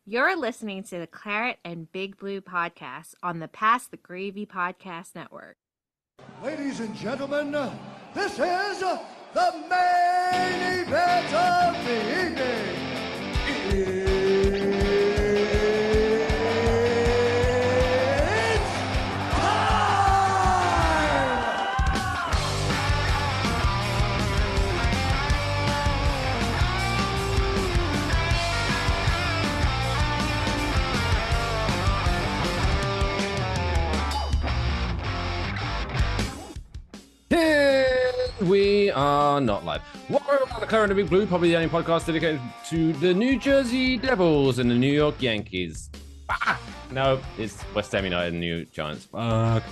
You're listening to the Claret and Big Blue podcast on the Pass the Gravy podcast network. Ladies and gentlemen, this is the main event of the evening. It's time! We are not live. Welcome to the Claret Big Blue, probably the only podcast dedicated to the New Jersey Devils and the New York Yankees. No, it's West Ham United and New York Giants. Fuck.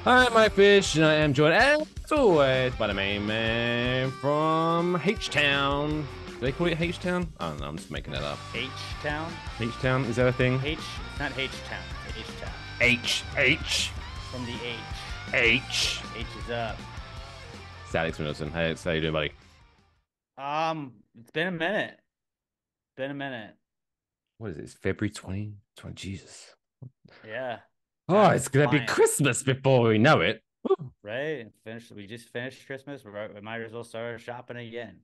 I'm Mike Fish, and I am joined, as always, by the main man from H-Town. Do they call it H-Town? I don't know, I'm just making that up. H-Town? H-Town, is that a thing? It's not H-Town, it's H-Town. H. From the H. H. H is up. It's Alex Middleton. Hey, how you doing, buddy? It's been a minute. What is it? It's February 2020. Jesus. Yeah. Oh, it's going to be Christmas before we know it. Woo. Right? We just finished Christmas. We might as well start shopping again.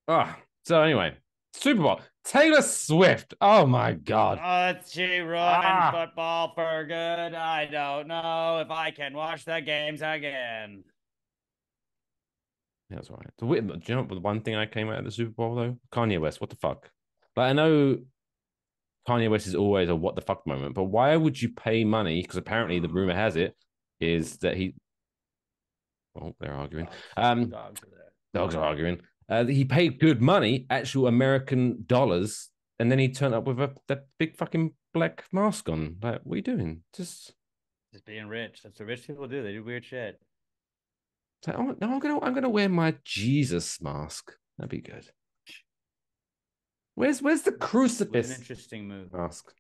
Oh, so anyway, Super Bowl. Taylor Swift. Oh, my God. Let's she ruin football for good? I don't know if I can watch the games again. Yeah, that's all right. Do you know what the one thing I came out of the Super Bowl, though? Kanye West. What the fuck? Like, I know Kanye West is always a what the fuck moment, but why would you pay money? Because apparently the rumor has it is that he... Oh, they're arguing. Dogs are there. Dogs are arguing. He paid good money, actual American dollars, and then he turned up with that big fucking black mask on. Like, what are you doing? Just being rich. That's what rich people do. They do weird shit. It's like, oh no, I'm gonna wear my Jesus mask. That'd be good. Where's the crucifix? It was an interesting move. Mask.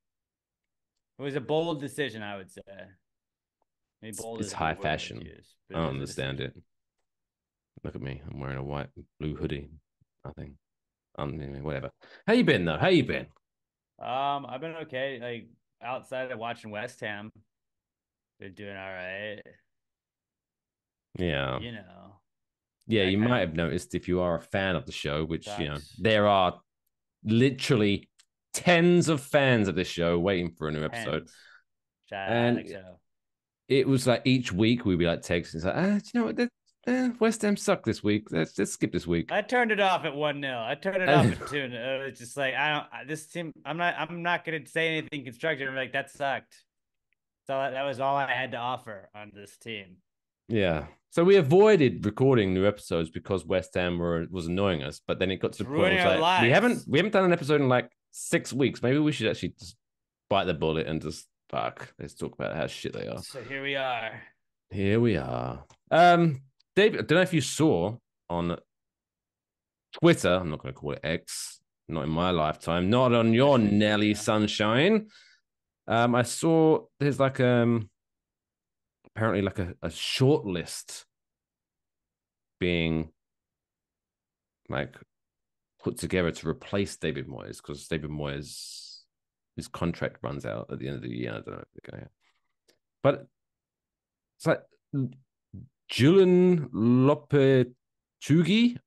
It was a bold decision, I would say. Maybe bold It's high fashion. I don't understand it. Look at me. I'm wearing a white blue hoodie. Nothing. Whatever. How you been though? How you been? I've been okay. Like outside of watching West Ham, they're doing all right. Yeah. You know. Yeah, you might have noticed if you are a fan of the show, which sucks. you know, there are literally tens of fans of this show waiting for a new episode. And it was like each week we'd be like texting, it's like, you know what? West Ham sucked this week. Let's skip this week. I turned it off at 1-0. I turned it off at 2-0. It's just like this team. I'm not gonna say anything constructive. I'm like that sucked. So that was all I had to offer on this team. Yeah. So we avoided recording new episodes because West Ham was annoying us. But then it got to the point where like, we haven't done an episode in like 6 weeks. Maybe we should actually just bite the bullet and just let's talk about how shit they are. So here we are. David, I don't know if you saw on Twitter, I'm not going to call it X, not in my lifetime, not on your Nelly Sunshine. I saw there's like apparently like a short list being like put together to replace David Moyes because David Moyes his contract runs out at the end of the year. I don't know if they're going to. But it's like Julian Lopetegui.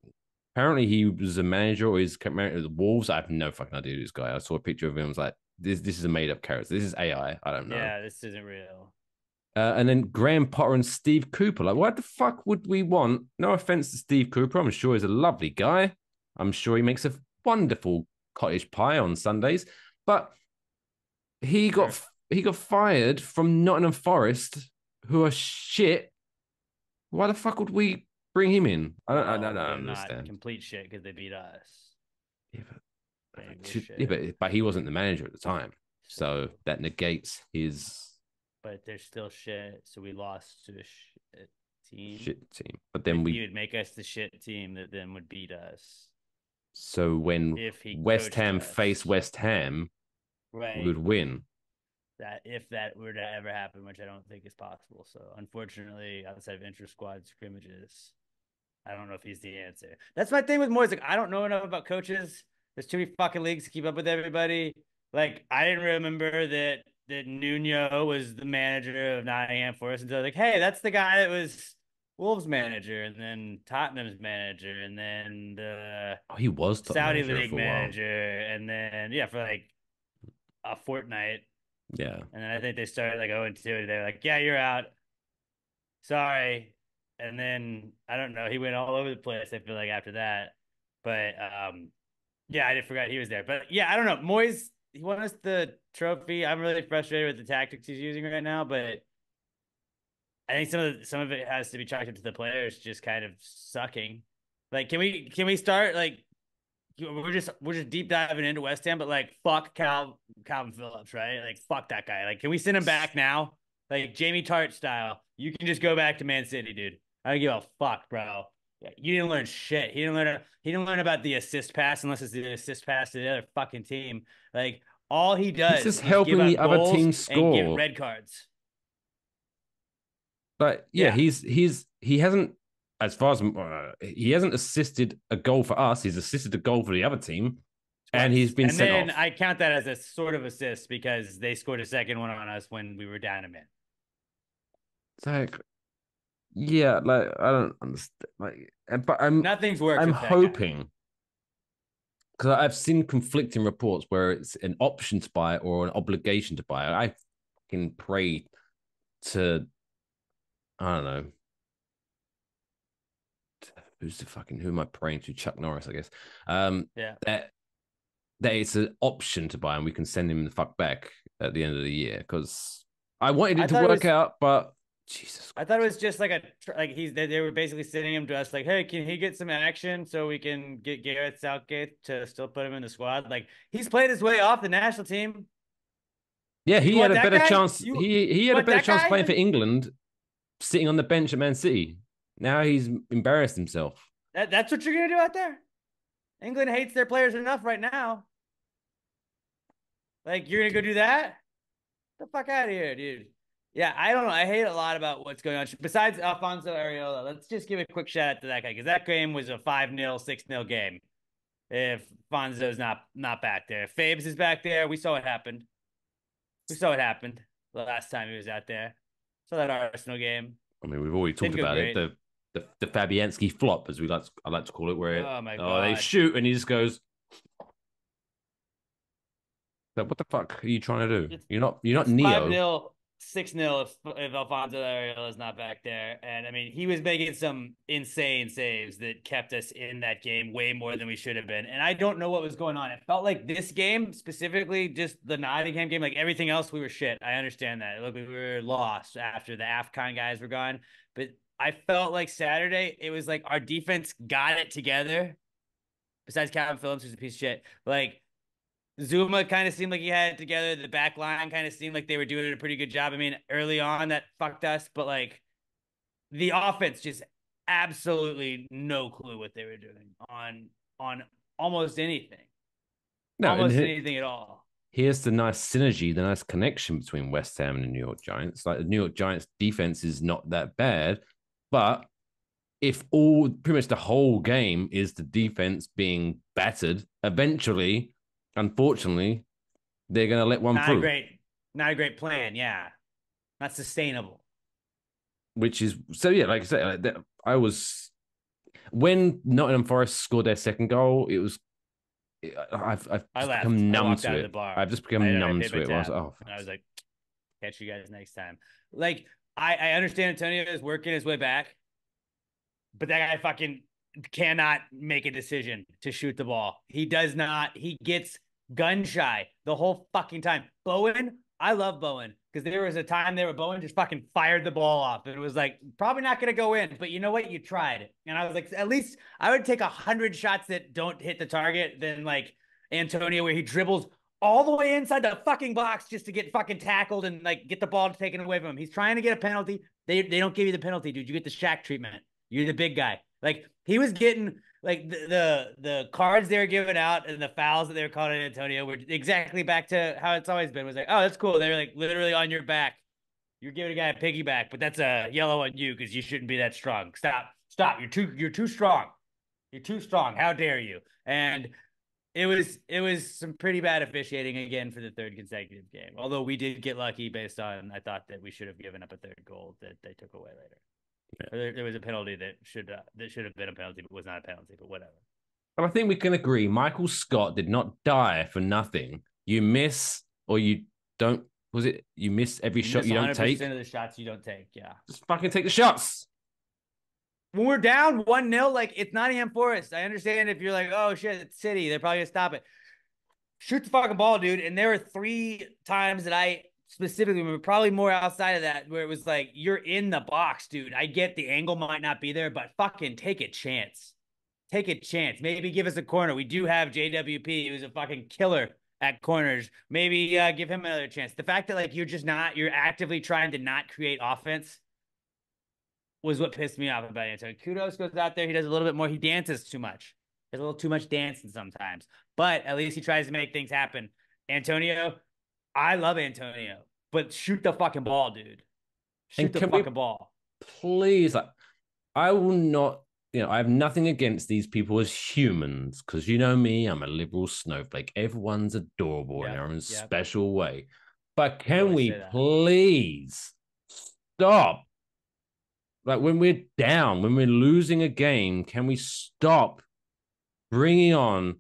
Apparently, he was a manager or he's married to the Wolves. I have no fucking idea who this guy. I saw a picture of him. I was like, this is a made up character. This is AI. I don't know. Yeah, this isn't real. And then Graham Potter and Steve Cooper. Like, what the fuck would we want? No offense to Steve Cooper. I'm sure he's a lovely guy. I'm sure he makes a wonderful cottage pie on Sundays. But he got fired from Nottingham Forest, who are shit. Why the fuck would we bring him in? I don't understand. Not complete shit because they beat us. But he wasn't the manager at the time, so that negates his. But they're still shit, so we lost to a shit team. Shit team, but then he would make us the shit team that then would beat us. So when West Ham face West Ham, right, we would win. That if that were to ever happen, which I don't think is possible. So unfortunately, outside of inter-squad scrimmages, I don't know if he's the answer. That's my thing with Moyes. Like, I don't know enough about coaches. There's too many fucking leagues to keep up with everybody. Like, I didn't remember that Nuno was the manager of Nottingham Forest until like, hey, that's the guy that was Wolves manager, and then Tottenham's manager, and then the Oh, he was top Saudi manager League for a while. manager, and then yeah, for like a fortnight, Yeah. and then I think they started like 0-2. They're like, yeah, you're out. Sorry. And then I don't know. He went all over the place. I feel like after that, but yeah, I did forgot he was there. But yeah, I don't know. Moyes, he won us the trophy. I'm really frustrated with the tactics he's using right now, but I think some of it has to be chalked up to the players just kind of sucking. Like, can we start like we're just deep diving into West Ham, but like fuck Calvin Phillips, right? Like fuck that guy. Like, can we send him back now? Like Jamie Tart style. You can just go back to Man City, dude. I don't give a fuck, bro. Yeah, you didn't learn shit. He didn't learn about the assist pass unless it's the assist pass to the other fucking team. Like all he He's does just is give helping the up other goals team and give score. red cards. But yeah, Yeah. he hasn't, as far as he hasn't assisted a goal for us. He's assisted a goal for the other team, and he's Twice. been And sent then off. I count that as a sort of assist because they scored a second one on us when we were down a man. It's like, yeah, like I don't understand. Like, but Nothing's worked I'm with that guy. hoping because I've seen conflicting reports where it's an option to buy or an obligation to buy. I can pray to, I don't know, who am I praying to? Chuck Norris, I guess. Yeah. That it's an option to buy and we can send him the fuck back at the end of the year because I wanted I it to thought it work was out, but Jesus I thought it Christ. was just like they were basically sending him to us like, hey, can he get some action so we can get Gareth Southgate to still put him in the squad? Like he's played his way off the national team. Yeah, You he had want a that better guy? chance. You He you had a want better that chance playing guy? for England sitting on the bench at Man City. Now he's embarrassed himself. That's what you're gonna do out there? England hates their players enough right now. Like you're gonna go do that? Get the fuck out of here, dude. Yeah, I don't know. I hate a lot about what's going on. Besides Alfonso Areola, let's just give a quick shout out to that guy because that game was a 5-0, 6-0 game. If Fonzo's not back there, if Fabes is back there, we saw what happened. We saw what happened the last time he was out there. Saw that Arsenal game. I mean, we've already talked Didn't go about it. great. The Fabianski flop, as I like to call it, where Oh my they god. shoot and he just goes, "What the fuck are you trying to do? It's You're not it's Neo." 5-0, 6-0 if Alfonso Ariel is not back there. And I mean, he was making some insane saves that kept us in that game way more than we should have been. And I don't know what was going on. It felt like this game, specifically just the Nottingham game, like everything else, we were shit. I understand that. Look, we were lost after the AFCON guys were gone. But I felt like Saturday, it was like our defense got it together. Besides Calvin Phillips, who's a piece of shit. Like Zuma kind of seemed like he had it together. The back line kind of seemed like they were doing a pretty good job. I mean, early on that fucked us, but like the offense just absolutely no clue what they were doing on almost anything. No, and Almost anything at all. here's the nice synergy, the nice connection between West Ham and the New York Giants. Like the New York Giants defense is not that bad, but if all pretty much the whole game is the defense being battered, eventually, unfortunately, they're going to let one Not a through, great, not a great plan. Yeah. Not sustainable. which is so. Yeah, like I said, I was when Nottingham Forest scored their second goal. It was I've I just left. become I numb walked to out of the it. bar. I've just I become numb paid to my it. I was tab. like, oh, And I was like, catch you guys next time. Like, I understand Antonio is working his way back. But that guy fucking cannot make a decision to shoot the ball. He does not. He gets gun shy the whole fucking time. Bowen, I love Bowen because there was a time there where Bowen just fucking fired the ball off. And it was like, probably not going to go in, but you know what? You tried. And I was like, at least I would take 100 shots that don't hit the target than like Antonio, where he dribbles all the way inside the fucking box just to get fucking tackled and like get the ball taken away from him. He's trying to get a penalty. They don't give you the penalty, dude. You get the Shaq treatment. You're the big guy. Like he was getting like the cards they were giving out and the fouls that they were calling Antonio were exactly back to how it's always been. It was like, oh, that's cool. They're like literally on your back. You're giving a guy a piggyback, but that's a yellow on you because you shouldn't be that strong. Stop. Stop. You're too strong. You're too strong. How dare you? And It was some pretty bad officiating again for the third consecutive game. Although we did get lucky based on I thought that we should have given up a third goal that they took away later. Yeah. There was a penalty that should have been a penalty, but was not a penalty. But whatever. But I think we can agree Michael Scott did not die for nothing. You miss or you don't. Was it you miss every shot you don't take? 100% of the shots you don't take. Yeah, just fucking take the shots. When we're down 1-0, like it's Nottingham Forest. I understand if you're like, oh shit, it's City, they're probably gonna stop it. Shoot the fucking ball, dude. And there were 3 times that I specifically remember, probably more outside of that, where it was like, you're in the box, dude. I get the angle might not be there, but fucking take a chance. Take a chance. Maybe give us a corner. We do have JWP, who's a fucking killer at corners. Maybe give him another chance. The fact that like you're actively trying to not create offense was what pissed me off about Antonio. Kudos goes out there. He does a little bit more. He dances too much. There's a little too much dancing sometimes. But at least he tries to make things happen. Antonio, I love Antonio. But shoot the fucking ball, dude. Shoot the fucking ball. Please. I will not, I have nothing against these people as humans. Because you know me, I'm a liberal snowflake. Everyone's adorable in their own special way. But can we please stop? Like when we're down, when we're losing a game, can we stop bringing on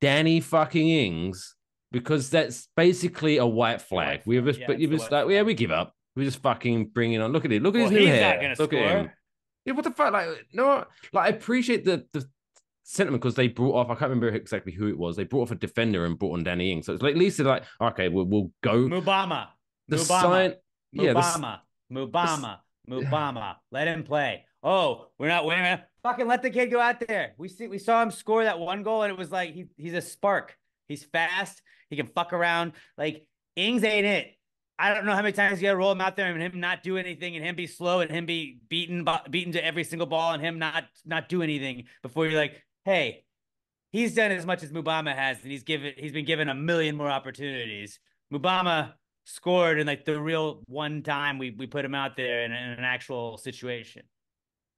Danny fucking Ings? Because that's basically a white flag. We give up. We just fucking bring it on. Look at it. Look at his new hair. Look at him. Yeah, what the fuck? I appreciate the sentiment because they brought off. I can't remember exactly who it was. They brought off a defender and brought on Danny Ings. So it's like at least they're like, okay, we'll go. Mubama, let him play. Oh, we're not winning. Fucking let the kid go out there. We saw him score that 1 goal, and it was like he's a spark. He's fast. He can fuck around. Like Ings ain't it. I don't know how many times you gotta roll him out there and him not do anything, and him be slow, and him be beaten to every single ball, and him not do anything before you're like, hey, he's done as much as Mubama has, and he's been given a million more opportunities. Mubama scored in like the real one time we put him out there in an actual situation.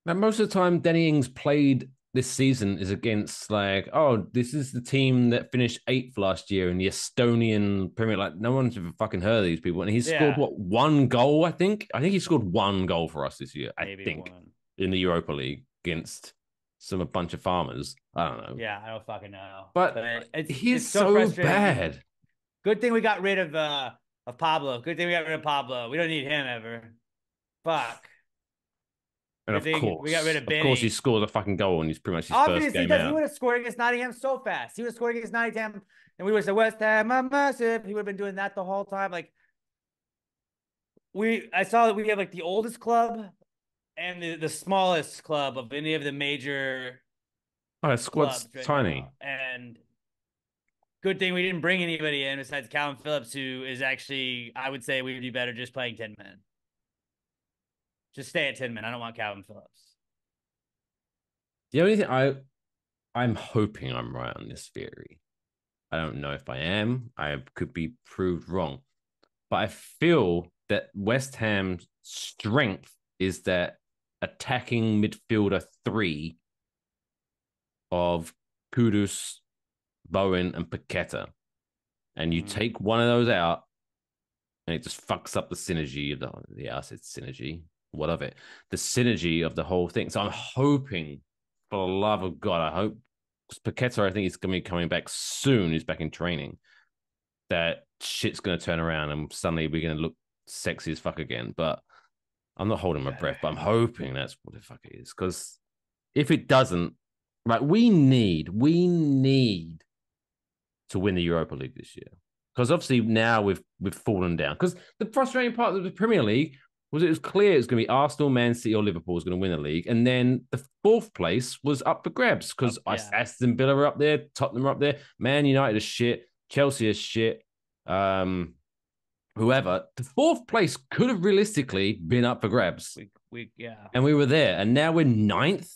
Now, most of the time Danny Ings played this season is against like, oh, this is the team that finished 8th last year in the Estonian Premier. Like, no one's ever fucking heard of these people. And he's scored, 1 goal, I think? I think he scored 1 goal for us this year, Maybe I think, 1. In the Europa League against a bunch of farmers. I don't know. Yeah, I don't fucking know. But he's so bad. Good thing we got rid of Pablo. Good thing we got rid of Pablo. We don't need him ever. Fuck. And of course, we got rid of Benny. Of course, he scored a fucking goal and he's pretty much his first game out. He would have scored against Nottingham so fast. He would have scored against Nottingham, and we would have said, West Ham, I'm massive. He would have been doing that the whole time. Like, I saw that we have like the oldest club and the smallest club of any of the major. Oh, the squad's tiny. Now. And good thing we didn't bring anybody in besides Calvin Phillips, who is actually, I would say we'd be better just playing 10 men. Just stay at 10 men. I don't want Calvin Phillips. The only thing I'm hoping I'm right on this theory. I don't know if I am. I could be proved wrong. But I feel that West Ham's strength is that attacking midfielder 3 of Kudus, Bowen, and Paqueta. And you take one of those out, and it just fucks up the synergy of I said synergy. What of it? The synergy of the whole thing. So I'm hoping, for the love of God, I hope, because Paqueta, I think he's going to be coming back soon. He's back in training. That shit's going to turn around and suddenly we're going to look sexy as fuck again. But I'm not holding my breath, but I'm hoping that's what the fuck it is. Because if it doesn't, like, we need to win the Europa League this year. Because obviously now we've fallen down. Because the frustrating part of the Premier League was it was clear it was going to be Arsenal, Man City, or Liverpool was going to win the league. And then the 4th place was up for grabs because Aston Villa were up there, Tottenham were up there, Man United is shit, Chelsea is shit, whoever. The 4th place could have realistically been up for grabs. And we were there. And now we're 9th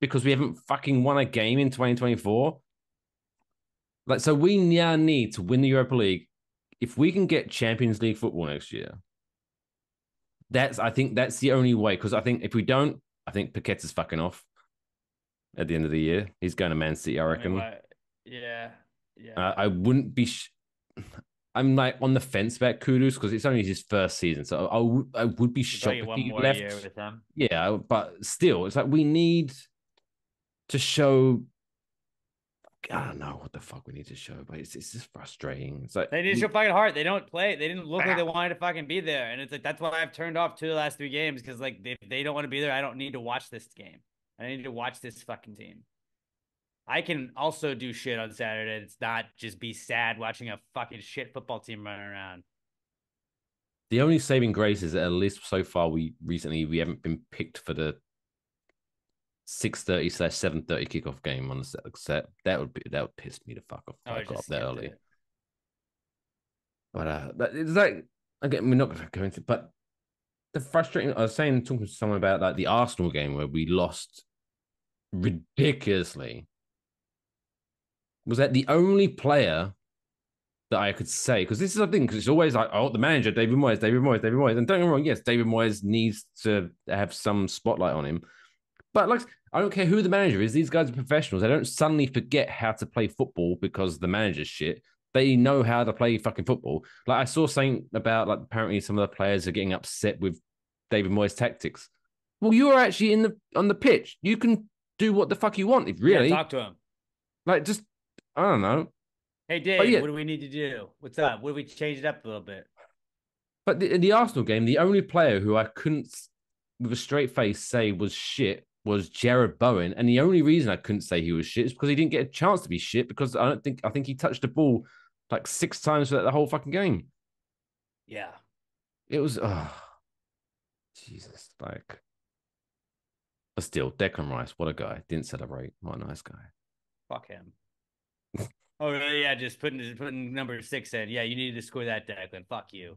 because we haven't fucking won a game in 2024. Like, so we now need to win the Europa League. If we can get Champions League football next year, I think that's the only way. Because I think if we don't, I think Paqueta's fucking off at the end of the year. He's going to Man City, I reckon. Yeah. Yeah. I wouldn't be. I'm like on the fence about Kudus because it's only his first season, so I would be You probably shocked get if one he more left. year with them. Yeah, but still, it's like we need to show. I don't know what the fuck we need to show, but it's just frustrating. It's like They need to show fucking heart. They don't play. They didn't look like they wanted to fucking be there, and it's like that's why I've turned off 2 of the last 3 games because like if they don't want to be there, I don't need to watch this game. I need to watch this fucking team. I can also do shit on Saturday. It's not just be sad watching a fucking shit football team running around. the only saving grace is that at least so far we haven't been picked for the 6:30/7:30 kickoff game on the set. That would piss me the fuck off if Oh, I I got up just that skipped early. it. But it's like again, we're not going to go into. But the frustrating. I was talking to someone about like the Arsenal game where we lost ridiculously. Was that the only player that I could say? Because this is the thing. Because it's always like, oh, the manager, David Moyes, David Moyes, David Moyes. And don't get me wrong, yes, David Moyes needs to have some spotlight on him. But like, I don't care who the manager is. These guys are professionals. They don't suddenly forget how to play football because the manager's shit. They know how to play fucking football. Like I saw something about like apparently some of the players are getting upset with David Moyes' tactics. Well, you are actually on the pitch. You can do what the fuck you want. If Yeah, really, talk to him. like, just I don't know. Hey But Dave, yeah, what do we need to do? What's up? What do we change it up a little bit? but in the Arsenal game, the only player who I couldn't, with a straight face, say was shit was Jared Bowen, and the only reason I couldn't say he was shit is because he didn't get a chance to be shit because I think he touched the ball like 6 times for the whole fucking game. Yeah. It was Jesus, like, but still, Declan Rice, what a guy! Didn't celebrate. What a nice guy. Fuck him. Oh really? Yeah, just putting number 6 in. Yeah, you needed to score that, Declan. Fuck you.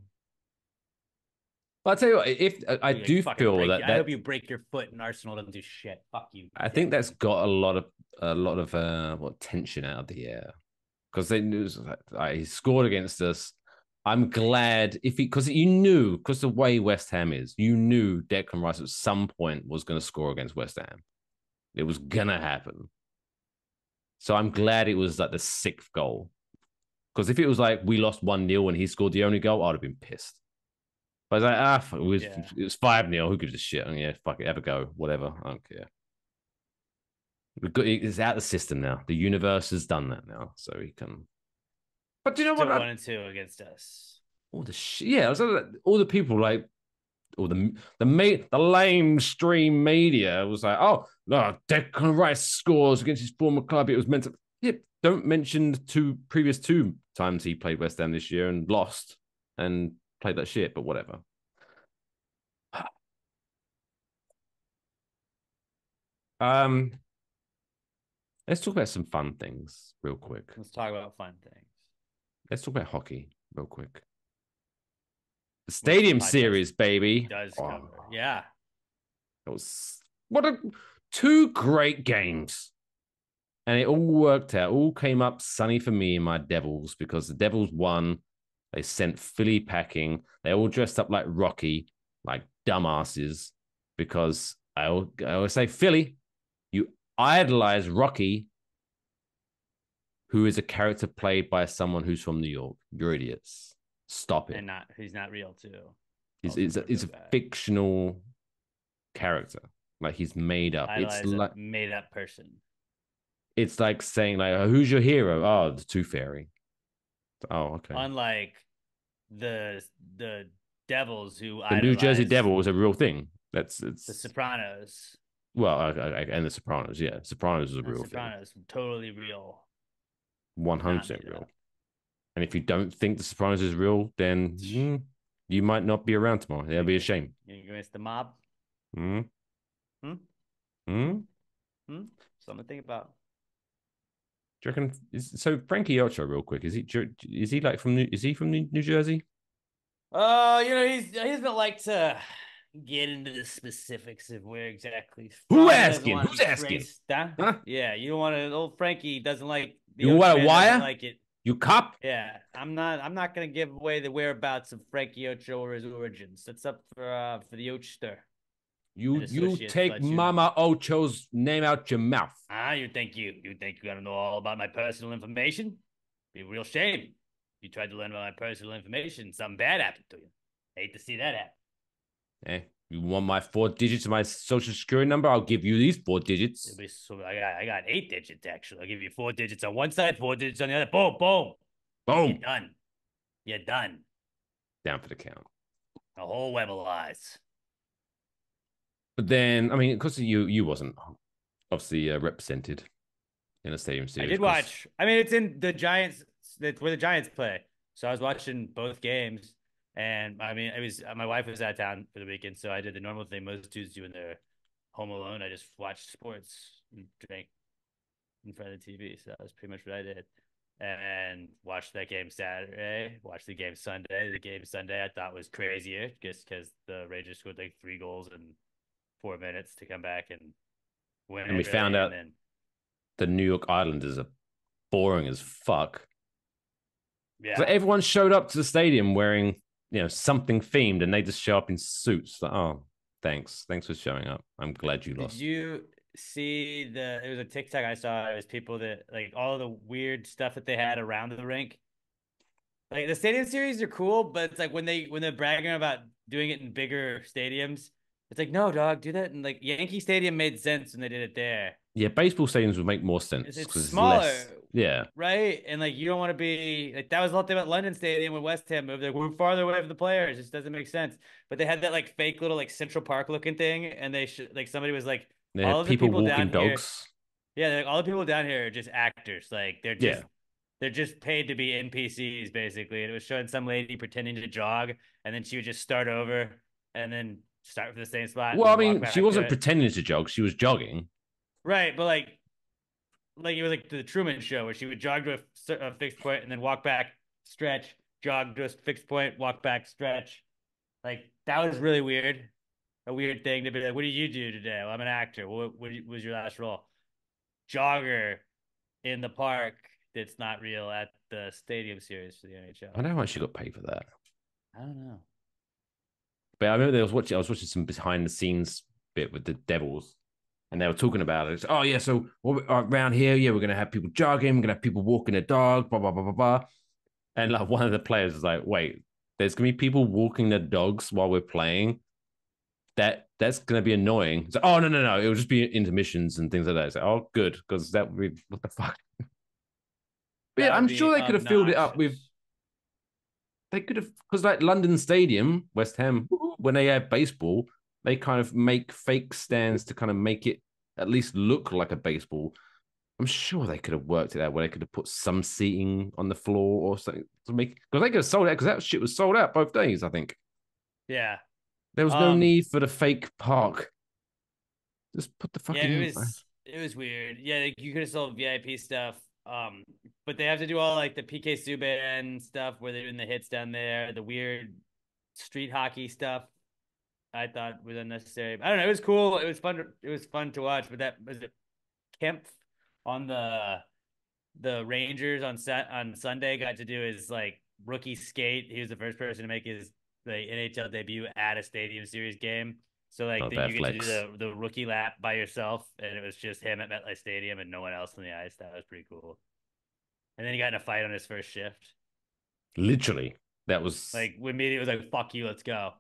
But I tell you what, if I You, like, do fucking feel break. that I hope you break your foot and Arsenal doesn't do shit. Fuck you. I think Declan. that's got a lot of what tension out of the air because they knew he scored against us. I'm glad if he because you knew because the way West Ham is, you knew Declan Rice at some point was going to score against West Ham. It was gonna happen. So I'm glad it was like the 6th goal. Because if it was like we lost 1-0 and he scored the only goal, I'd have been pissed. But I was like, it was 5-0. Who gives a shit? And yeah, fuck it, have a go, whatever. I don't care. It's out of the system now. The universe has done that now, so he can. But do you know Still what? 1-2 against us. All the shit. Yeah, all the people like, all the lame stream media was like, oh no, Declan Rice scores against his former club. It was meant to. Yeah, don't mention the previous 2 times he played West Ham this year and lost and played that shit. But whatever. Um, let's talk about some fun things real quick. Let's talk about fun things. Let's talk about hockey real quick. The Stadium Series, baby. Does cover. Yeah. It was what a 2 great games. And it all worked out. All came up sunny for me and my Devils because the Devils won. They sent Philly packing. They all dressed up like Rocky, like dumbasses, because I always say, Philly, you idolize Rocky, who is a character played by someone who's from New York. You're idiots. Stop it. And he's not real too. He's a fictional character. Like he's made up. It's like made up person. It's like saying like, who's your hero? Oh, the Tooth Fairy. Oh, okay. Unlike the Devils, who the New Jersey Devil was a real thing. It's the Sopranos. Well, and the Sopranos, yeah, Sopranos is a real Sopranos, thing. Totally real. 100% real. And if you don't think the Sopranos is real, then you might not be around tomorrow. That'll be a shame. You gonna miss the mob? Hmm. Something to think about. Do you reckon? So Frankie Ocho, real quick, is he like from New Jersey? He doesn't like to get into the specifics of where exactly. Who's asking? Huh? Yeah, you don't want to. Old Frankie doesn't like. You want a wire? Like it. You cop? Yeah, I'm not gonna give away the whereabouts of Frankie Ocho or his origins. That's up for the Ochster. You take Mama Ocho's name out your mouth. You think you gotta know all about my personal information? Be a real shame. You tried to learn about my personal information, something bad happened to you. Hate to see that happen. Hey, you want my 4 digits of my social security number? I'll give you these 4 digits. I got 8 digits actually. I'll give you 4 digits on one side, 4 digits on the other. Boom, boom, boom. You're done. You're done. Down for the count. A whole web of lies. But then, I mean, because you wasn't obviously represented in a Stadium Series. I did watch. I mean, it's in the Giants. That's where the Giants play. So I was watching both games, and I mean, it was my wife was out of town for the weekend, so I did the normal thing most dudes do when they're home alone. I just watched sports and drank in front of the TV. So that was pretty much what I did. And watched that game Saturday. Watched the game Sunday. The game Sunday I thought was crazier just because the Rangers scored like 3 goals in 4 minutes to come back and win. And we found out the New York Islanders are boring as fuck. Yeah. So everyone showed up to the stadium wearing, something themed, and they just show up in suits. Like, oh, thanks for showing up. I'm glad you lost. Did you see it was a TikTok I saw. It was people that like all the weird stuff that they had around the rink. Like the Stadium Series are cool, but it's like when they're bragging about doing it in bigger stadiums, it's like, no, dog, do that. And like Yankee Stadium made sense when they did it there. Yeah, baseball stadiums would make more sense. It's smaller. Yeah. Right. And like you don't want to be like that was a lot about London Stadium when West Ham moved. Like we're farther away from the players. It just doesn't make sense. But they had that like fake little like Central Park looking thing, and they should like somebody was like they all of the people walking dogs. Here, yeah, like all the people down here are just actors. Like they're just paid to be NPCs basically. And it was showing some lady pretending to jog, and then she would just start over and then start from the same spot. Well, I mean, she wasn't pretending to jog; she was jogging. Right, but like it was like the Truman Show where she would jog to a fixed point and then walk back, stretch, jog to a fixed point, walk back, stretch. Like that was really weird. A weird thing to be like, what did you do today? Well, I'm an actor. What was your last role? Jogger in the park that's not real at the Stadium Series for the NHL. I don't know how much she got paid for that. I don't know. But I remember I was watching some behind the scenes bit with the Devils. And they were talking about it. Oh, yeah, so around here, we're going to have people jogging. We're going to have people walking their dog, blah, blah, blah, blah, blah. And like one of the players was like, wait, there's going to be people walking their dogs while we're playing? That's going to be annoying. So, oh, no. It will just be intermissions and things like that. So, oh, good, because that would be, what the fuck? But yeah, I'm sure they could have filled it up with, they could have, because like London Stadium, West Ham, when they have baseball, they kind of make fake stands to kind of make it at least look like a baseball. I'm sure they could have worked it out where they could have put some seating on the floor or something to make, because they could have sold out, because that shit was sold out both days, I think. Yeah. There was no need for the fake park. Just put the fucking. Yeah, it was weird. Yeah, like you could have sold VIP stuff. But they have to do all like the PK Subban stuff where they're doing the hits down there, the weird street hockey stuff. I thought was unnecessary. I don't know. It was cool. It was fun. It was fun to watch. But that was it. Kemp on the Rangers on Sunday got to do his like rookie skate. He was the first person to make his NHL debut at a Stadium Series game. So like then you get to do the rookie lap by yourself, and it was just him at MetLife Stadium and no one else on the ice. That was pretty cool. And then he got in a fight on his first shift. Literally, that was like when media was like, "Fuck you, let's go."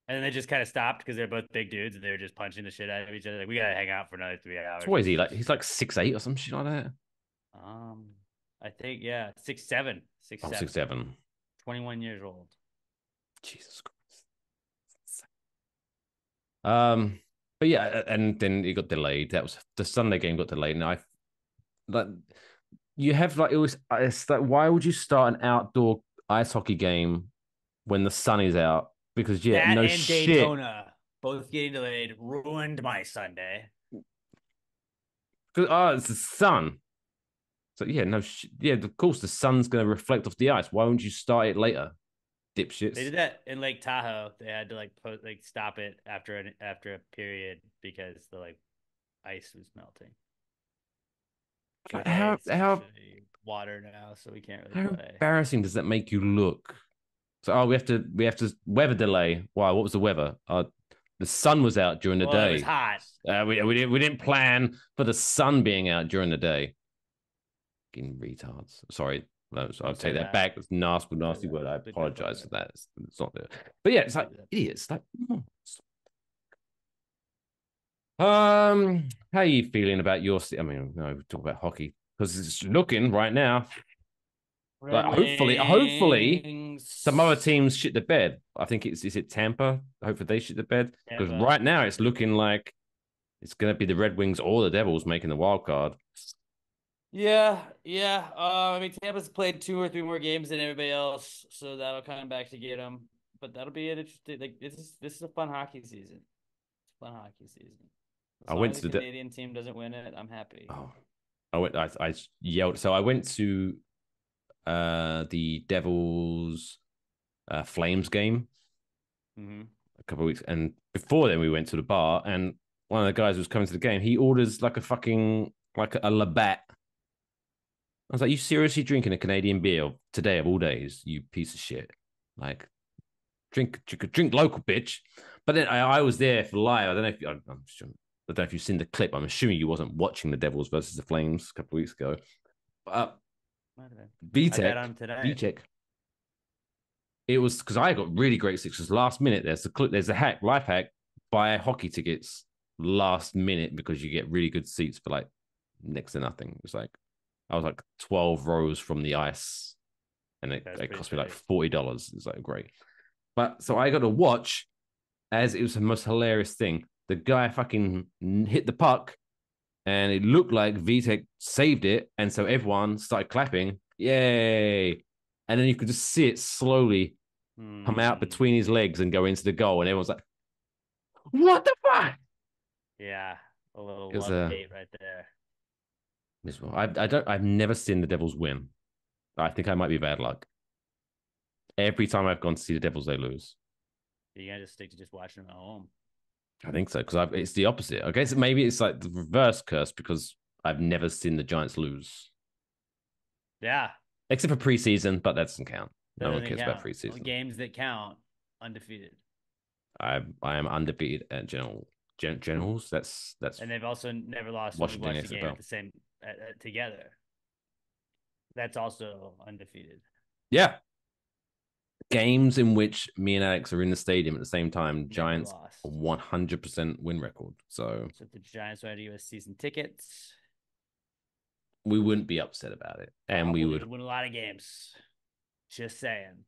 And then they just kind of stopped because they're both big dudes and they were just punching the shit out of each other. Like, we gotta hang out for another 3 hours. So what is he like? He's like 6'8" or some shit like that. I think 6'7", 6'7", 6'7", 21 years old. Jesus Christ. But yeah, and then it got delayed. That was the Sunday game got delayed, and you have like it was. It's like, why would you start an outdoor ice hockey game when the sun is out? Because that no and shit. Daytona both getting delayed ruined my Sunday. Because it's the sun. So yeah, of course the sun's gonna reflect off the ice. Why wouldn't you start it later, dipshits? They did that in Lake Tahoe. They had to stop it after a period because the ice was melting. How water now, so we can't really play. How embarrassing does that make you look? So we have to weather delay. Why? What was the weather? The The sun was out during the day. It was hot. We didn't plan for the sun being out during the day. Fucking retards. Sorry. No, so I'll take that back. It's nasty word. I apologize for that. It's not there. But yeah, it's like idiots. Like, how are you feeling about your? I mean, no, we talk about hockey because it's looking right now. Like hopefully, some other teams shit the bed. I think is it Tampa? Hopefully they shit the bed because right now it's looking like it's going to be the Red Wings or the Devils making the wild card. Yeah. I mean, Tampa's played 2 or 3 more games than everybody else, so that'll come back to get them. But that'll be an interesting. Like this is a fun hockey season. It's a fun hockey season. As long as the Canadian team doesn't win it, I'm happy. Oh, I yelled. So I went to the Devils Flames game a couple of weeks, and before then we went to the bar, and one of the guys who was coming to the game. He orders like a Labatt. I was like, "You seriously drinking a Canadian beer today of all days? You piece of shit! Like, drink local, bitch." But then I was there for live. I don't know if I don't know if you've seen the clip. I'm assuming you wasn't watching the Devils versus the Flames a couple of weeks ago. But VTech. It was because I got really great sixes last minute. There's a life hack. Buy hockey tickets last minute because you get really good seats for like next to nothing. It was like I was like 12 rows from the ice, and it cost me like $40. It's like great. But so I got to watch as it was the most hilarious thing. The guy fucking hit the puck, and it looked like VTech saved it, and so everyone started clapping. Yay! And then you could just see it slowly come out between his legs and go into the goal, and everyone's like, "What the fuck?" Yeah, a little love hate right there. I've never seen the Devils win. I think I might be bad luck. Every time I've gone to see the Devils, they lose. You gotta just stick to just watching them at home. I think so because it's the opposite. I guess maybe it's like the reverse curse because I've never seen the Giants lose. Yeah, except for preseason, but that doesn't count. No one cares about preseason. All games that count, undefeated. I am undefeated at generals. That's and they've also never lost Washington the game at the same together. That's also undefeated. Yeah. Games in which me and Alex are in the stadium at the same time, Giants 100% win record. So if the Giants wanted to give us season tickets, we wouldn't be upset about it, and we would win a lot of games. Just saying.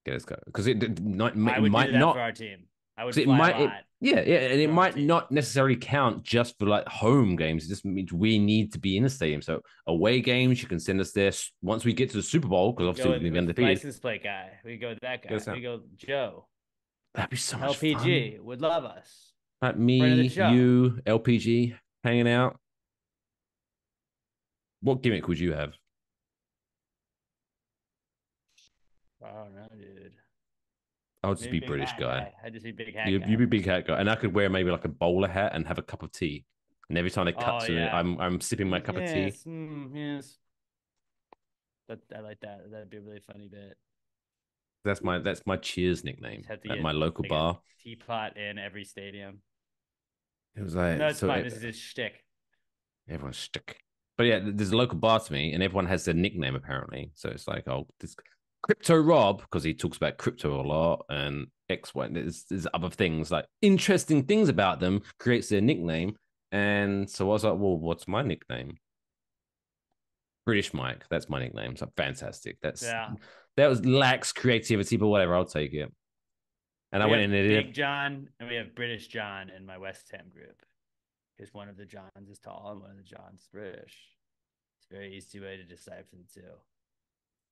Okay, let's go because it might do not for our team. I would fly a lot. And it might not necessarily count just for like home games. It just means we need to be in the stadium. So away games, you can send us there once we get to the Super Bowl because obviously we're going to be undefeated. License plate guy, we go with that guy. We go Joe. That'd be so much LPG fun. would love us. Like me, you, LPG, hanging out. What gimmick would you have? I don't know, dude. I'll just be British guy. I'd just be big hat guy. You'd be big hat guy. And I could wear maybe like a bowler hat and have a cup of tea. And every time they cut to it, I'm sipping my cup of tea. Yes. I like that. That'd be a really funny bit. That's my Cheers nickname at my local bar. Teapot in every stadium. It was like no, it's fine. This is his shtick. Everyone's shtick. But yeah, there's a local bar to me, and everyone has their nickname apparently. So it's like, this Crypto Rob, because he talks about crypto a lot, and X, Y. There's other things like interesting things about them creates their nickname. And so I was like, well, what's my nickname? British Mike. That's my nickname. So fantastic. That was lacks creativity, but whatever, I'll take it. And I went in there. Big John, and we have British John in my West Ham group. Because one of the Johns is tall and one of the Johns is British. It's a very easy way to decipher the two.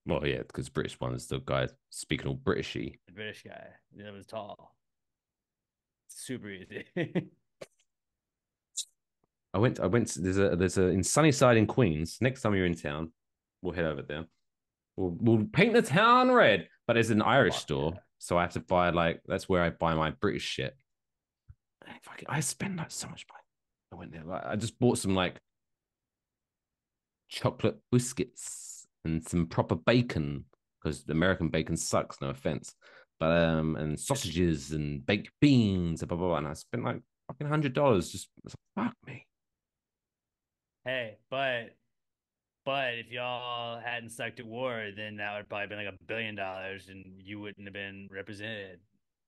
Well, yeah, because British one is the guy speaking all Britishy. The British guy that was tall. Super easy. I went. There's a in Sunnyside in Queens. Next time you're in town, we'll head over there. We'll paint the town red. But there's an Irish store, so I have to buy that's where I buy my British shit. I spend so much money. I went there. I just bought some chocolate biscuits and some proper bacon because American bacon sucks. No offense, and sausages and baked beans, blah blah blah. And I spent like fucking $100. Just fuck me. Hey, but if y'all hadn't stuck to war, then that would probably been like $1 billion, and you wouldn't have been represented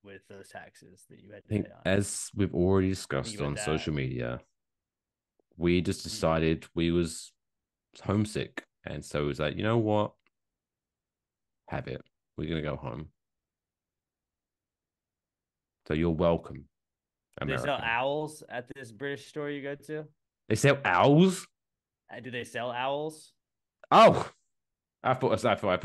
with those taxes that you had I to think, pay on. as we've already Think discussed about on that. social media, we just decided we was homesick, and so it was like, you know what, have it. We're gonna go home. So you're welcome, Do they sell America. owls at this British store you go to? They sell owls. Do they sell owls? Oh, I thought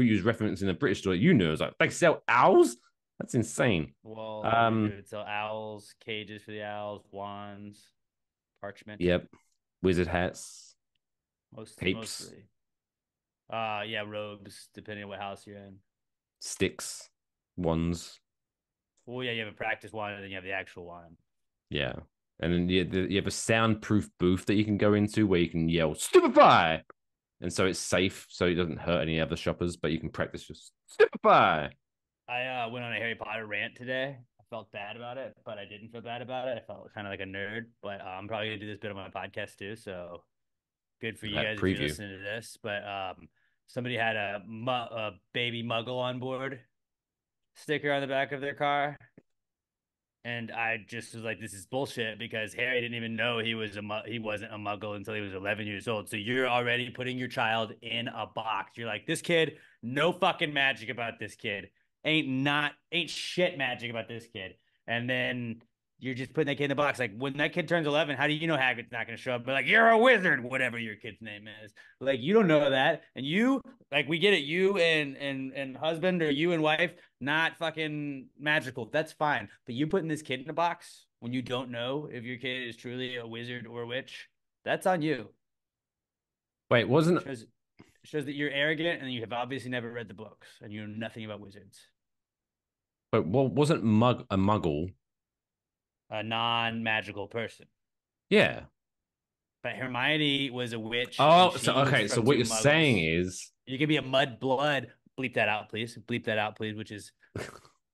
you was referencing a British store. You knew. I was like, they sell owls. That's insane. Well, they Um, would sell owls, cages for the owls, wands, parchment, yep. Wizard hats, capes, mostly. Yeah, robes, depending on what house you're in. sticks, wands. Well, yeah, you have a practice wand and then you have the actual wand. Yeah. And then you have a soundproof booth that you can go into where you can yell "Stupefy," and so it's safe, so it doesn't hurt any other shoppers. But you can practice just "Stupefy." I went on a Harry Potter rant today. I felt bad about it, but I didn't feel bad about it. I felt kind of like a nerd, but I'm probably gonna do this bit on my podcast too. So good for you That guys if you're preview. listening to this. But somebody had a baby Muggle on board sticker on the back of their car, and I just was like, this is bullshit because Harry didn't even know he wasn't a Muggle until he was 11 years old. So you're already putting your child in a box. You're like, this kid, no fucking magic about this kid. Ain't shit magic about this kid. And then you're just putting that kid in the box. Like when that kid turns 11, how do you know Hagrid's not going to show up? But like, you're a wizard, whatever your kid's name is. Like you don't know that, and you like we get it. You and husband or you and wife not fucking magical. That's fine. But you putting this kid in a box when you don't know if your kid is truly a wizard or a witch, that's on you. Wait, wasn't Shows that you're arrogant and you have obviously never read the books and you know nothing about wizards. but what wasn't a Muggle? A non-magical person. Yeah. But Hermione was a witch and Oh, so she was okay. So from what two you're saying muggles. is, You could be a mud blood. Bleep that out, please. Bleep that out, please. Which is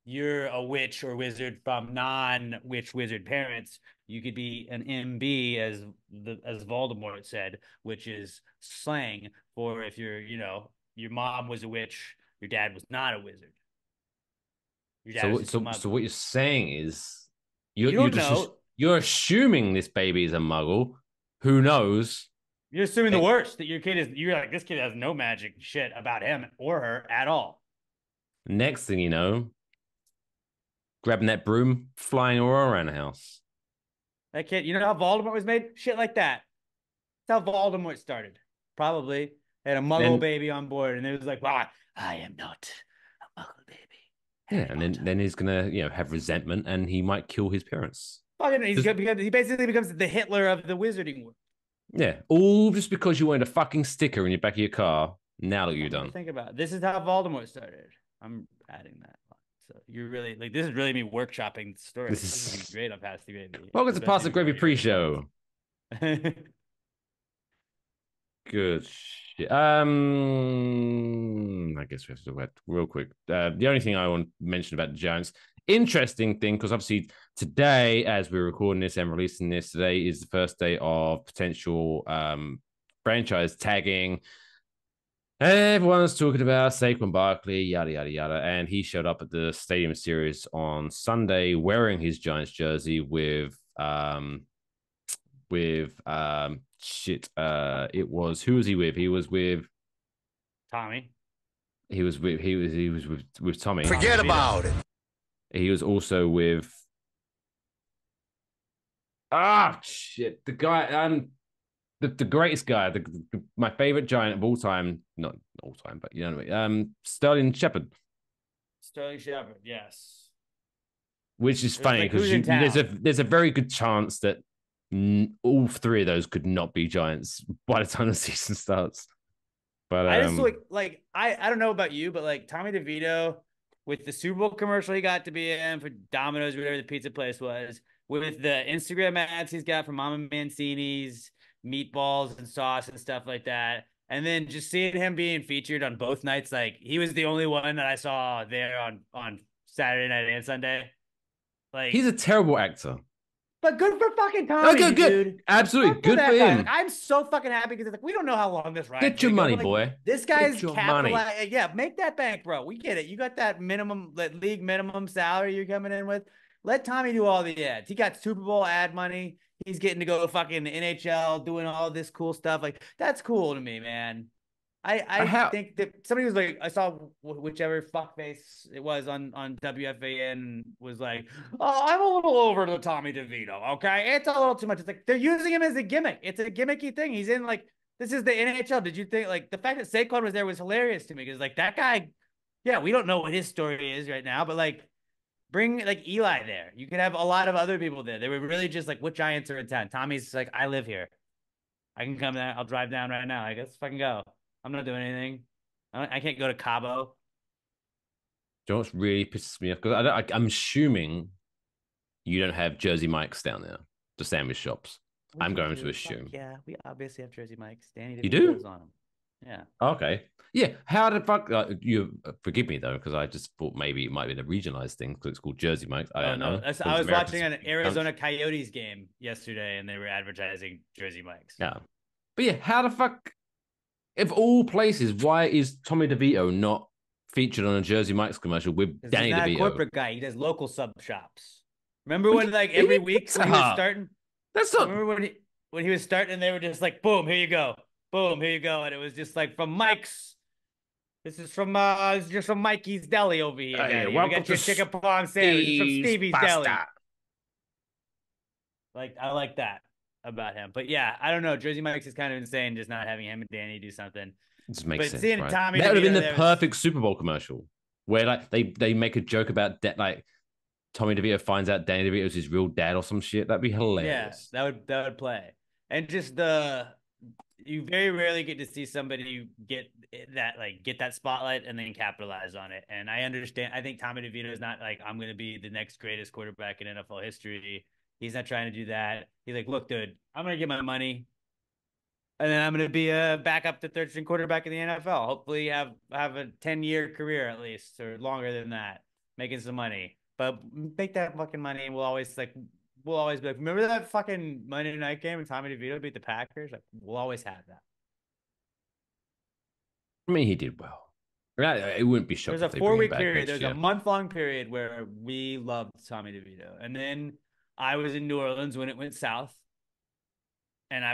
you're a witch or wizard from non-witch wizard parents. You could be an MB as Voldemort said, which is slang for if your mom was a witch, your dad was not a wizard. Your dad was so just a so so muggle. what you're saying is, You you're don't just know. you're assuming this baby is a Muggle. Who knows? You're assuming the And worst that your kid is. You're like this kid has no magic shit about him or her at all. next thing you know, grabbing that broom, flying all around the house. That kid, you know how Voldemort was made? Shit like that. That's how Voldemort started. Probably had a Muggle Then baby on board, and it was like, "Wow, I am not a Muggle baby." yeah, Harry and Potter. then he's gonna have resentment, and he might kill his parents. Fucking, he's Just good because he basically becomes the Hitler of the wizarding world. yeah, all just because you wanted a fucking sticker in your back of your car. Now that you're Something to done. think about. This is how Voldemort started. I'm adding that. So you're really like this is really me workshopping the story. This This is is great on Past the Gravy, welcome to Pasta especially if you've Gravy already heard it pre-show. once. Good shit. I guess we have to talk about real quick. The only thing I want to mention about the Giants, interesting thing, because obviously today, as we're recording this and releasing this, today is the first day of potential franchise tagging. Everyone's talking about Saquon Barkley, yada yada yada, and he showed up at the Stadium Series on Sunday wearing his Giants jersey with shit. It was, who was he with? He was with Tommy. with Tommy. Forget about it. He was also with shit, the guy the greatest guy, my favorite Giant of all time, not all time, but you know what I mean. Sterling Shepard, Sterling Shepard, yes. which is It was funny like because who's in town? there's a very good chance that all three of those could not be Giants by the time the season starts. But I just like I don't know about you, but like Tommy DeVito with the Super Bowl commercial he got to be in for Domino's, whatever the pizza place was, with the Instagram ads he's got for Mama Mancini's meatballs and sauce and stuff like that. And then just seeing him being featured on both nights, like he was the only one that I saw there on Saturday night and Sunday. Like, He's a terrible actor. but good for fucking Tommy, Okay, good. dude. Absolutely. Fuck Good that for guy. him. Like, I'm so fucking happy because it's like we don't know how long this ride's Get your gonna go, money, but, like, boy. this guy's Get your money. capitalized. Yeah, make that bank, bro. We get it. You got that minimum, that league minimum salary you're coming in with. Let Tommy do all the ads. He got Super Bowl ad money. He's getting to go fucking NHL, doing all this cool stuff. Like, that's cool to me, man. I think that somebody was like, I saw whichever fuckface it was on WFAN was like, oh, I'm a little over the Tommy DeVito. Okay, it's a little too much. It's like they're using him as a gimmick. It's a gimmicky thing. He's in, like, this is the NHL. Did you think, like, the fact that Saquon was there was hilarious to me because, like, that guy, yeah, we don't know what his story is right now, but, like, bring, like, Eli there. You could have a lot of other people there. They were really just like, what Giants are in town? Tommy's like, I live here. I can come there. I'll drive down right now. I guess fucking go. I'm not doing anything. I can't go to Cabo. You know what's really pisses me off? Because I'm assuming you don't have Jersey Mike's down there, the sandwich shops. I'm going to assume. Yeah, we obviously have Jersey Mike's. Danny You do? on them. Yeah. Okay. Yeah. How the fuck? You forgive me though, because I just thought maybe it might be a regionalized thing because it's called Jersey Mike's. I don't know. I was watching an Arizona Coyotes game yesterday, and they were advertising Jersey Mike's. Yeah. But yeah, how the fuck? Of all places, why is Tommy DeVito not featured on a Jersey Mike's commercial with Danny he's not DeVito? A corporate guy. He does local sub shops. Remember when, like, every week when he was starting? That's not. Remember when he was starting, and they were just like, boom, here you go, boom, here you go, and it was just like from Mike's. This is just from Mikey's Deli over here. Yeah, we got your chicken parm sandwich. It's from Stevie's Deli. Like, I like that about him. But yeah, I don't know. Jersey Mike's is kind of insane just not having him and Danny do something. It just makes sense. Seeing right? Tommy that would have been the there perfect Super Bowl commercial where, like, they make a joke about that, like Tommy DeVito finds out Danny DeVito's his real dad or some shit. That'd be hilarious. Yeah, that would play. And just you very rarely get to see somebody get that spotlight and then capitalize on it. And I understand. I think Tommy DeVito is not like, I'm going to be the next greatest quarterback in NFL history. He's not trying to do that. He's like, look, dude, I'm going to get my money, and then I'm going to be a backup to third string quarterback in the NFL. Hopefully have a 10-year career at least, or longer than that, making some money. But make that fucking money, and we'll always be like, remember that fucking Monday night game when Tommy DeVito beat the Packers? Like, we'll always have that. I mean, he did well. It wouldn't be shocking. There's a 4-week period. There's a month-long period where we loved Tommy DeVito, and then I was in New Orleans when it went south, and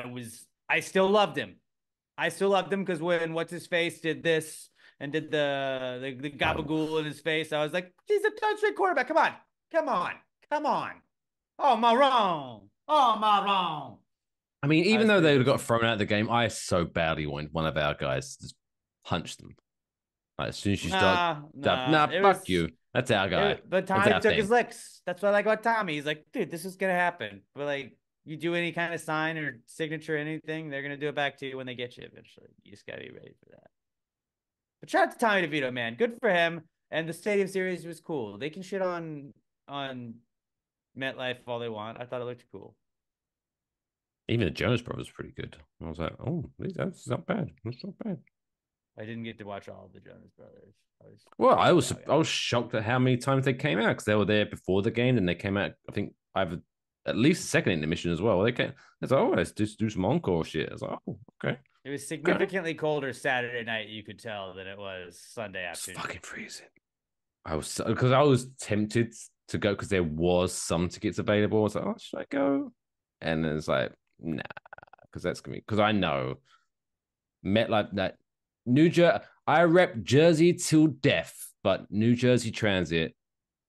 I still loved him. I still loved him because when what's his face did this and did the gabagool in his face, I was like, he's a third string quarterback. Come on. Oh, my wrong. I mean, even though they got thrown out of the game, I so badly wanted one of our guys to just punch them. Like, as soon as you start, fuck you. That's our guy. But Tommy took his licks. That's what I like about Tommy. He's like, dude, this is gonna happen. But, like, you do any kind of sign or signature, or anything, they're gonna do it back to you when they get you eventually. You just gotta be ready for that. But shout out to Tommy DeVito, man. Good for him. And the Stadium Series was cool. They can shit on MetLife all they want. I thought it looked cool. Even the Jonas Brothers were pretty good. I was like, oh, that's not bad. That's not bad. I didn't get to watch all of the Jonas Brothers. I was shocked at how many times they came out because they were there before the game, and they came out, I think, either at least second intermission as well. They came. It's like, oh, let's just do some encore shit. I was like, oh, okay. It was significantly colder Saturday night, you could tell, than it was Sunday afternoon. It's fucking freezing. I was tempted to go because there was some tickets available. I was like, oh, should I go? And then it's like, nah, because that's gonna be, because I know MetLife, that New Jersey, I rep Jersey till death, but New Jersey Transit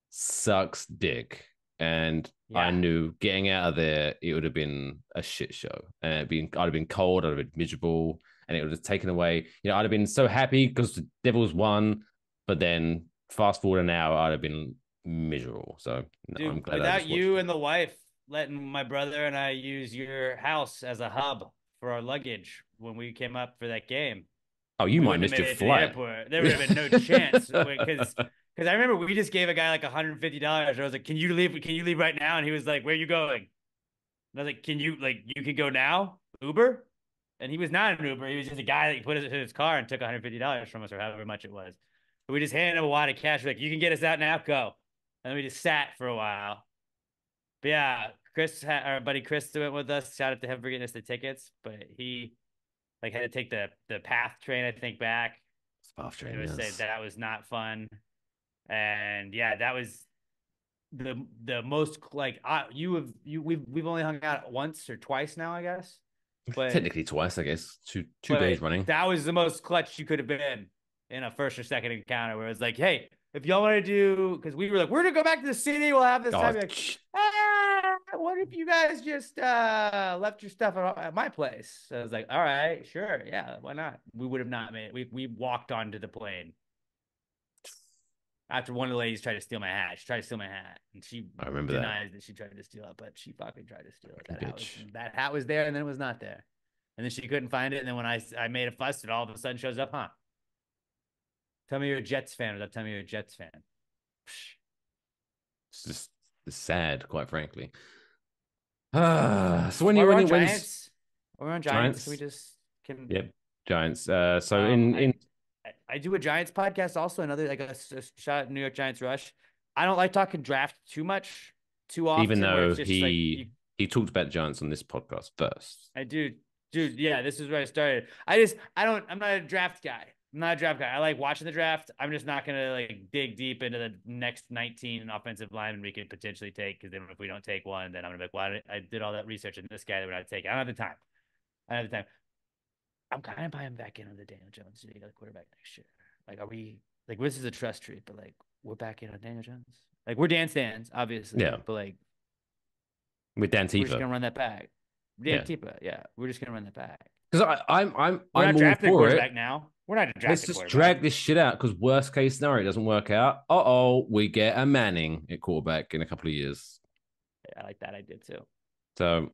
sucks dick. And I knew getting out of there, it would have been a shit show. And I'd have been cold, I'd have been miserable, and it would have taken away, I'd have been so happy because the Devils won, but then fast forward an hour, I'd have been miserable. So dude, I'm glad without you and the wife letting my brother and I use your house as a hub for our luggage when we came up for that game. Oh, you might have missed your flight. There would have been no chance because I remember we just gave a guy like $150. I was like, "Can you leave? Can you leave right now?" And he was like, "Where are you going?" And I was like, "Can you you can go now? Uber?" And he was not an Uber. He was just a guy that put us in his car and took $150 from us, or however much it was. But we just handed him a wad of cash. We're like, "You can get us out now. Go." and we just sat for a while. But yeah, our buddy Chris went with us. Shout out to him for getting us the tickets, but he like had to take the PATH train, I think, back. Spa train, It was said yes. that was not fun, and yeah, that was the most like we've only hung out once or twice now, I guess, but Technically twice, I guess. Two days but running. that was the most clutch you could have been in a first or second encounter, where it's like, hey, if y'all want to do, because we were like, we're gonna go back to the city, we'll have this Oh, time. You're like, what if you guys just left your stuff at my place? So I was like, all right, sure, yeah, why not? We would have not made it. We walked onto the plane after one of the ladies tried to steal my hat. She tried to steal my hat, and she I remember denies that she tried to steal it, but she fucking tried to steal it. Bitch. That hat was there, and then it was not there, and then she couldn't find it. And then when I made a fuss, it all of a sudden shows up, huh? Tell me you're a Jets fan without telling me you're a Jets fan. It's just it's sad, quite frankly. So when While you we're on when Giants, while we're on Giants, can we Giants, just can yep, Giants. So um in I I do a Giants podcast also, another like a shot at New York Giants rush. I don't like talking draft too much, too even often, where though it's just like you he talked about Giants on this podcast first. I do, dude. Yeah, this is where I started. I'm not a draft guy. I'm not a draft guy. I like watching the draft. I'm just not gonna like dig deep into the next 19 offensive linemen we could potentially take. Because then if we don't take one, then I'm gonna be like, why I did all that research on this guy that we're not taking. I don't have the time. I don't have the time. I'm kind of buying back into the Daniel Jones to the quarterback next year. Like, are we like this is a trust tree, but like we're back in on Daniel Jones. Like we're Dan stands, obviously, Yeah, but like with Dan we're just Tifa. gonna run that back. Dan Yeah, Tipa, yeah, we're just gonna run that back. because We're I'm not all drafting a for it. quarterback now. We're not Let's drafting a just quarterback. drag this shit out. Because worst case scenario, it doesn't work out. We get a Manning at quarterback in a couple of years. I like that idea too. So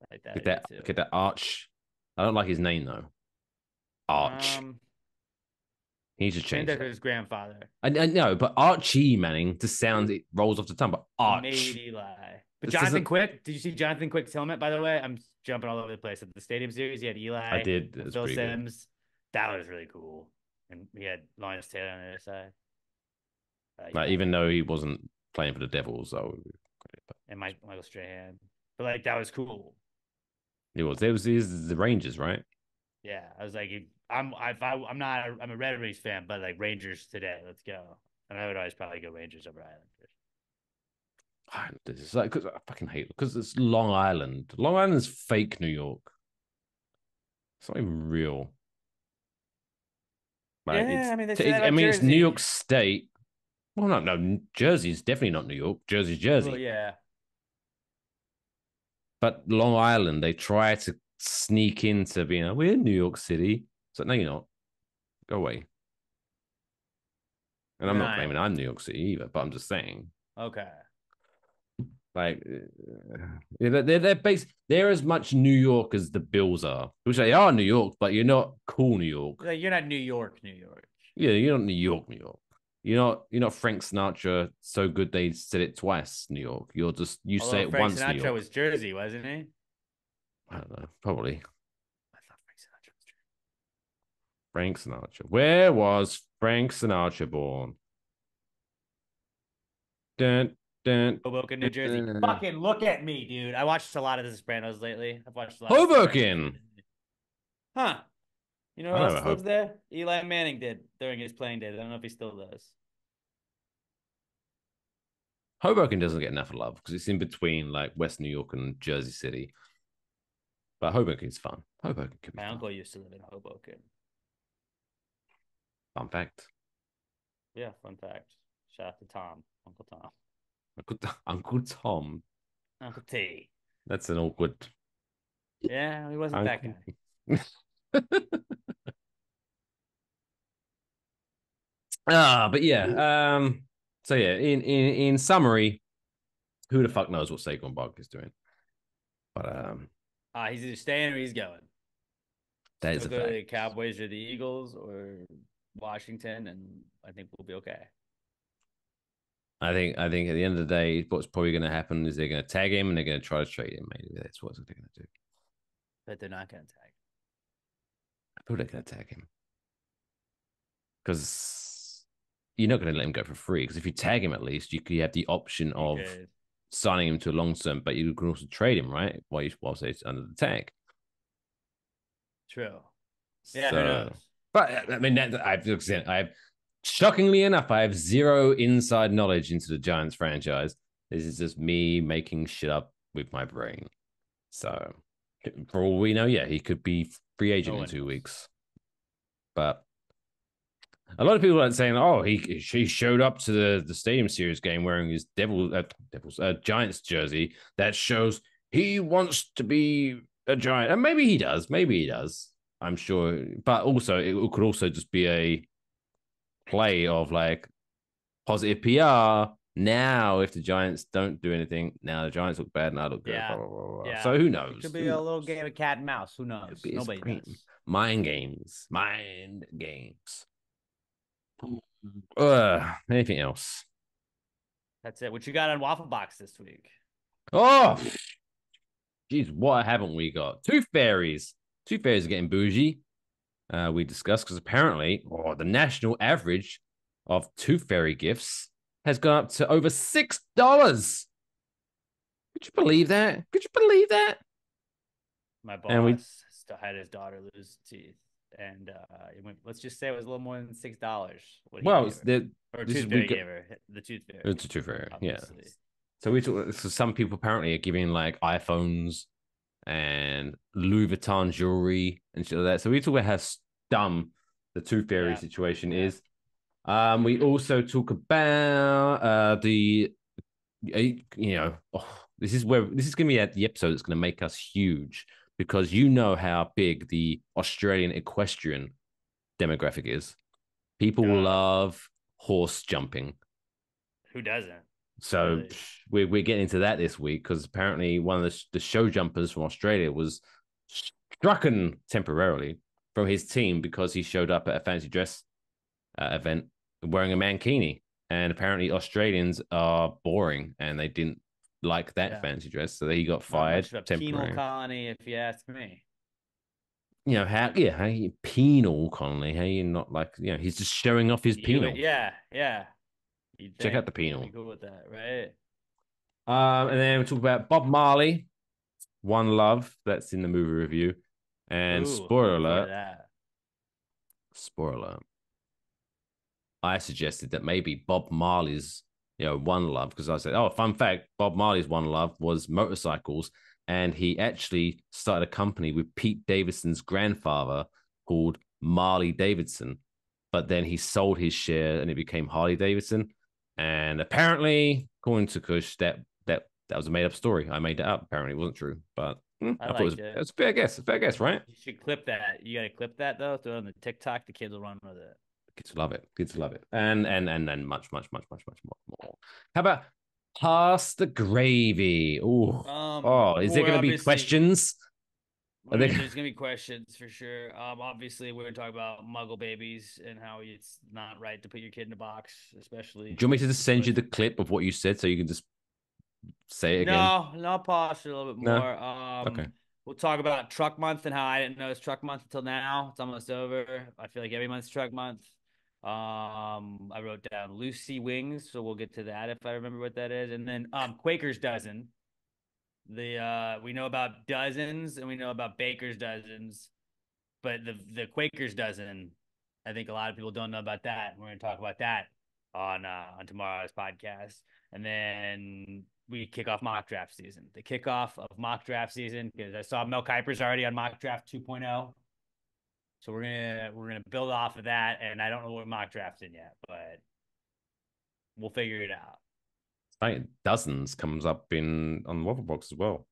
I like that idea too. get that Arch. I don't like his name though. Arch. Um, He needs to change named that. his grandfather. I know, but Archie Manning just sounds it rolls off the tongue. But He made Arch. Eli. But This Jonathan doesn't. Quick, did you see Jonathan Quick's helmet, by the way? I'm jumping all over the place. At the Stadium Series, he had I Eli did. and It's Phil pretty good. Simms. That was really cool. And he had Lawrence Taylor on the other side. Like Yeah. even though he wasn't playing for the Devils, And Michael Strahan. But like that was cool. he was. There was the Rangers, right? Yeah. I was like, I'm a Red Wings fan, but like Rangers today. Let's go. And I would always probably go Rangers over Islanders. It's like because I fucking hate because it's Long Island. Long Island's fake New York. It's not even real. Like Yeah, it's I mean they say that I about mean it's New Jersey. York State. Well, no. Jersey's definitely not New York. Jersey's Well, Jersey. yeah. But Long Island, they try to sneak into being we're in New York City. So no, you're not. Go away. And I'm not Right. claiming I'm New York City either, but I'm just saying, Okay. like, they're based. They're as much New York as the Bills are, which they are New York, but you're not cool New York. Like you're not New York, New York. Yeah, you're not New York, New York. You're not Frank Sinatra. So good they said it twice, New York. You say Although it Frank once, New Sinatra York. was Jersey, wasn't he? I don't know, probably I thought Frank Sinatra was Jersey. Frank Sinatra. Where was Frank Sinatra born? Dun, dun, Hoboken, New Jersey. dun. Fucking look at me, dude. I watched a lot of The Sopranos lately. I've watched a lot of Hoboken. Huh. You know I who know else lives there? Eli Manning did during his playing days. I don't know if he still does. Hoboken doesn't get enough love because it's in between like West New York and Jersey City. But Hoboken's fun. Hoboken could be My fun. uncle used to live in Hoboken. Fun fact. Yeah, fun fact. Shout out to Tom, Uncle Tom, Uncle Tom. Uncle T. That's an awkward. Yeah, he wasn't that Uncle. guy. But yeah. So yeah, in summary, who the fuck knows what Saquon Barkley's doing? But He's either staying or he's going. that is a Go to the fact. Cowboys or the Eagles or Washington, and I think we'll be okay. I think at the end of the day, what's probably going to happen is they're going to tag him and they're going to try to trade him. Maybe that's what they're going to do. But they're not going to tag. I feel they're going to tag him because you're not going to let him go for free, because if you tag him, at least you could have the option of signing him to a long term, but you can also trade him, right? While he's under the tag. True. Yeah, who knows? But I mean, I've shockingly enough, I have zero inside knowledge into the Giants franchise. This is just me making shit up with my brain. So, for all we know, yeah, he could be free agent in 2 weeks. But a lot of people are saying, "Oh, he showed up to the Stadium Series game wearing his Giants jersey. That shows he wants to be a Giant." And maybe he does. Maybe he does. I'm sure. But also, it could also just be a play of like positive PR. Now, if the Giants don't do anything, now the Giants look bad and I look good. Yeah. Blah, blah, blah, blah. Yeah. So who knows? It could be a little game of cat and mouse. Who knows? Nobody knows. Mind games. Anything else? That's it. What you got on Waffle Box this week? Oh, geez, what haven't we got? Tooth fairies. Tooth fairies are getting bougie. We discussed, because apparently, the national average of tooth fairy gifts has gone up to over $6. Could you believe that? My boss still had his daughter lose teeth, and let's just say it was a little more than $6. Tooth fairy gave her the tooth fairy. It's a tooth fairy, yeah. So some people apparently are giving like iPhones and Louis Vuitton jewelry and shit like that. So we talk about how dumb the tooth fairy situation is. We also talk about this is going to be the episode that's going to make us huge, because you know how big the Australian equestrian demographic is. People love horse jumping. Who doesn't? So really? we're getting into that this week, because apparently one of the show jumpers from Australia was strucken temporarily from his team because he showed up at a fancy dress event wearing a mankini. And apparently Australians are boring and they didn't like that fancy dress. So he got fired temporarily. Penal colony, if you ask me. You know, how you penal colony, how you not like, he's just showing off his penal. Yeah. Check out the penal. Be cool with that, right? And then we talk about Bob Marley, One Love. That's in the movie review. And spoiler alert. I suggested that maybe Bob Marley's, One Love, because I said, fun fact, Bob Marley's One Love was motorcycles, and he actually started a company with Pete Davidson's grandfather called Marley Davidson, but then he sold his share and it became Harley Davidson. And apparently, according to Kush, that was a made-up story. I made that up. Apparently, it wasn't true, but I thought it was a fair guess. A fair guess, right? You should clip that. You got to clip that though. Throw it on the TikTok. The kids will run with it. Kids love it. And much more. How about Pass the Gravy? Is there going to be questions? There's going to be questions for sure. Obviously, we're going to talk about Muggle babies and how it's not right to put your kid in a box, especially. Do you want me to just send you the clip of what you said so you can just say it again? No, I'll pause it a little bit more. Okay. We'll talk about Truck Month and how I didn't know it's Truck Month until now. It's almost over. I feel like every month's Truck Month. I wrote down Lucy Wings, so we'll get to that if I remember what that is. And then Quaker's Dozen. We know about dozens and we know about Baker's dozens, but the Quaker's Dozen, I think a lot of people don't know about that. We're going to talk about that on tomorrow's podcast. And then we kick off mock draft season. The kickoff of mock draft season, because I saw Mel Kiper's already on mock draft 2.0. So we're gonna build off of that, and I don't know what mock draft's in yet, but we'll figure it out. I think Dozens comes up on Waffle Box as well.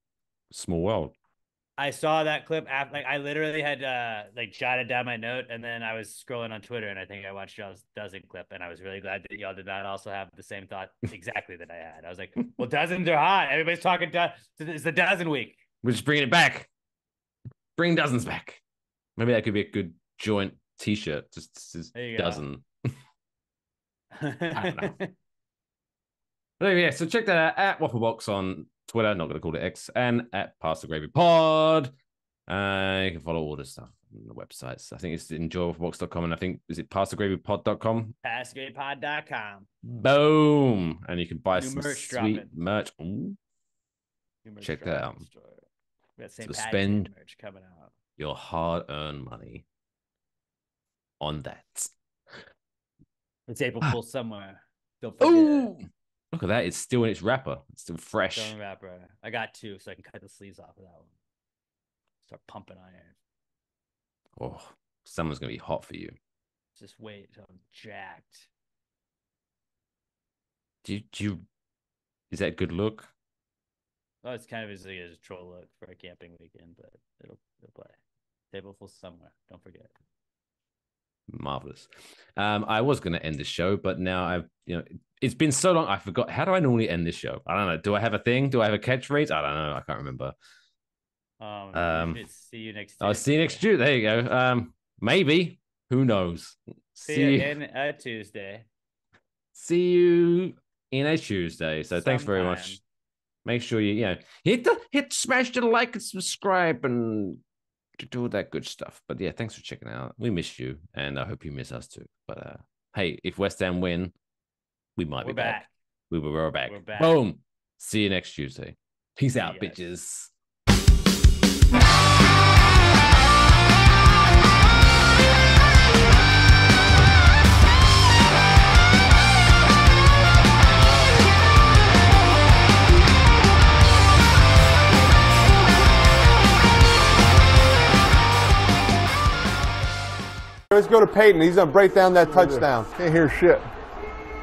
Small world. I saw that clip. I literally had jotted down my note, and then I was scrolling on Twitter, and I think I watched y'all's Dozen clip, and I was really glad that y'all did not also have the same thought exactly that I had. I was like, well, dozens are hot. Everybody's talking. It's the Dozen week. We're just bringing it back. Bring Dozens back. Maybe that could be a good joint T-shirt. Just Dozen. I don't know. But yeah, so check that out at Wafflebox on Twitter. Not going to call it X, and at Pass the Gravy Pod. You can follow all this stuff the websites. I think it's enjoyablefootbox.com, and I think is it passthegravypod.com? Passthegravypod.com. Boom! And you can buy New some merch sweet dropping. merch. Ooh. Check that out. We got St. So Patty's spend Day merch coming out. your hard-earned money on that. It's April Fool's somewhere. Don't forget. Ooh! Look at that. It's still in its wrapper. It's still fresh. Stone wrapper. I got 2, so I can cut the sleeves off of that one. Start pumping iron. Oh, summer's going to be hot for you. Just wait until I'm jacked. Do you is that a good look? Oh, it's kind of as a troll look for a camping weekend, but it'll play. Table full somewhere. Don't forget. Marvelous. I was going to end the show, but now it's been so long. I forgot. How do I normally end this show? I don't know. Do I have a thing? Do I have a catchphrase? I don't know. I can't remember. See you next Tuesday. I'll see you next Tuesday. There you go. Maybe. Who knows? See you in a Tuesday. See you in a Tuesday. So thanks very much. Make sure you smash the like and subscribe and do all that good stuff. But yeah, thanks for checking out. We miss you, and I hope you miss us too. But hey, if West Ham win, we might be back. We're back. We're back. Boom. See you next Tuesday. Peace out, bitches. Let's go to Peyton. He's going to break down that touchdown. Can't hear shit.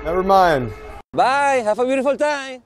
Never mind. Bye. Have a beautiful time.